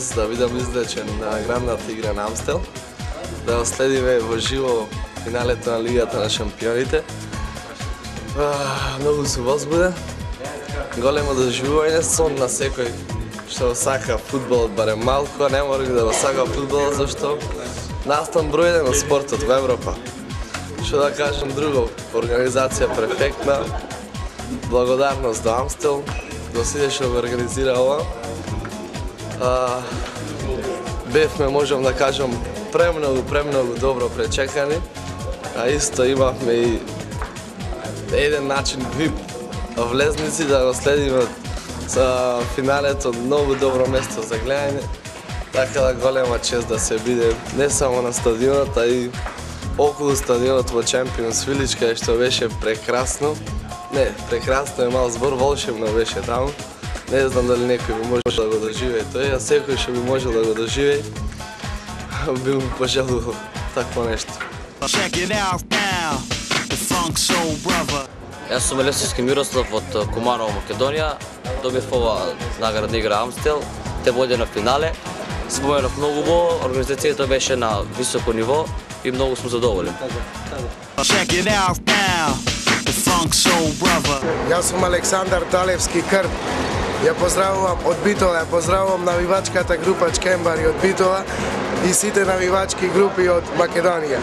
Да бидам излечен на градната игра на Амстел, да следиме во живо финалето на Лигата на шампионите. Многу сум возбуден, големо доживување, сон на секој што сака фудбал барем малку, а не мора да го сака фудбал, зашто настан број 1 од спортот во Европа. Што да кажам друго, организација перфектна, благодарност до Амстел, до сите што го организира ова. Бевме, можам да кажам, премногу добро пречекани, а исто имавме и еден начин VIP влезници да го следиме за финалето, многу добро место за гледање, така да голема чест да се биде не само на стадионот, а и околу стадионот во Champions Village, кај што беше прекрасно. Не, прекрасно е мал збор, волшебно беше таму. Не знам дали некој би можел да го доживее тој, а секој што би можел да го доживее, би му пожелувал такво нешто. Јас сум Елевски Мирослав од Куманово, Македонија. Добив ова наградна игра Амстел. Те води на финале. Споменав многу убаво, организацијата беше на високо ниво и многу сум задоволен. Јас сум Александар Талевски Крт. Ја поздравувам од Битола, ја поздравувам навивачката група Чкембари од Битола и сите навивачки групи од Македонија.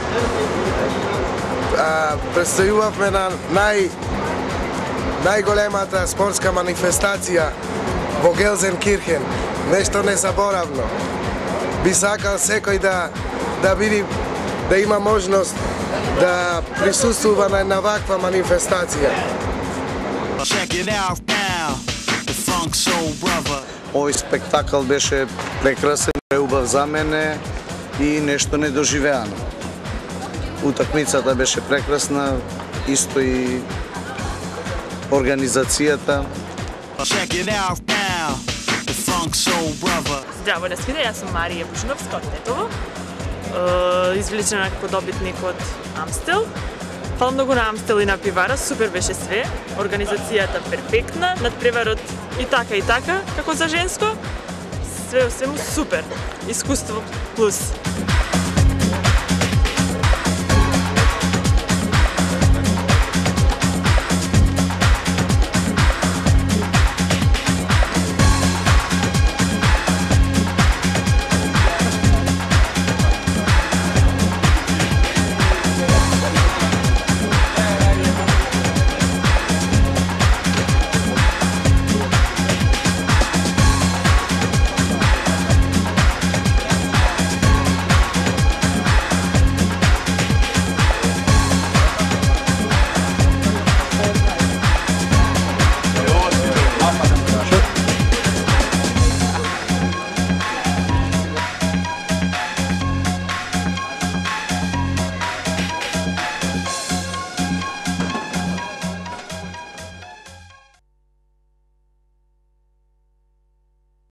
Предстојувавме на најголемата спортска манифестација во Гелзенкирхен, нешто незаборавно. Би сакал секој да види, да има можност да присуствува на една ваква манифестација. Овој спектакл беше прекрасен, преубав за мене и нешто недоживеано. Утакмицата беше прекрасна, исто и организацијата. Здраво на свите, јас сум Марија Бужиновска од Тетово, извлечена како добитник од Амстел. Фала многу на Амстел и на пивара, супер беше све, организацијата перфектна, надпреварот и така, како за женско, све о свему супер, искуство плюс.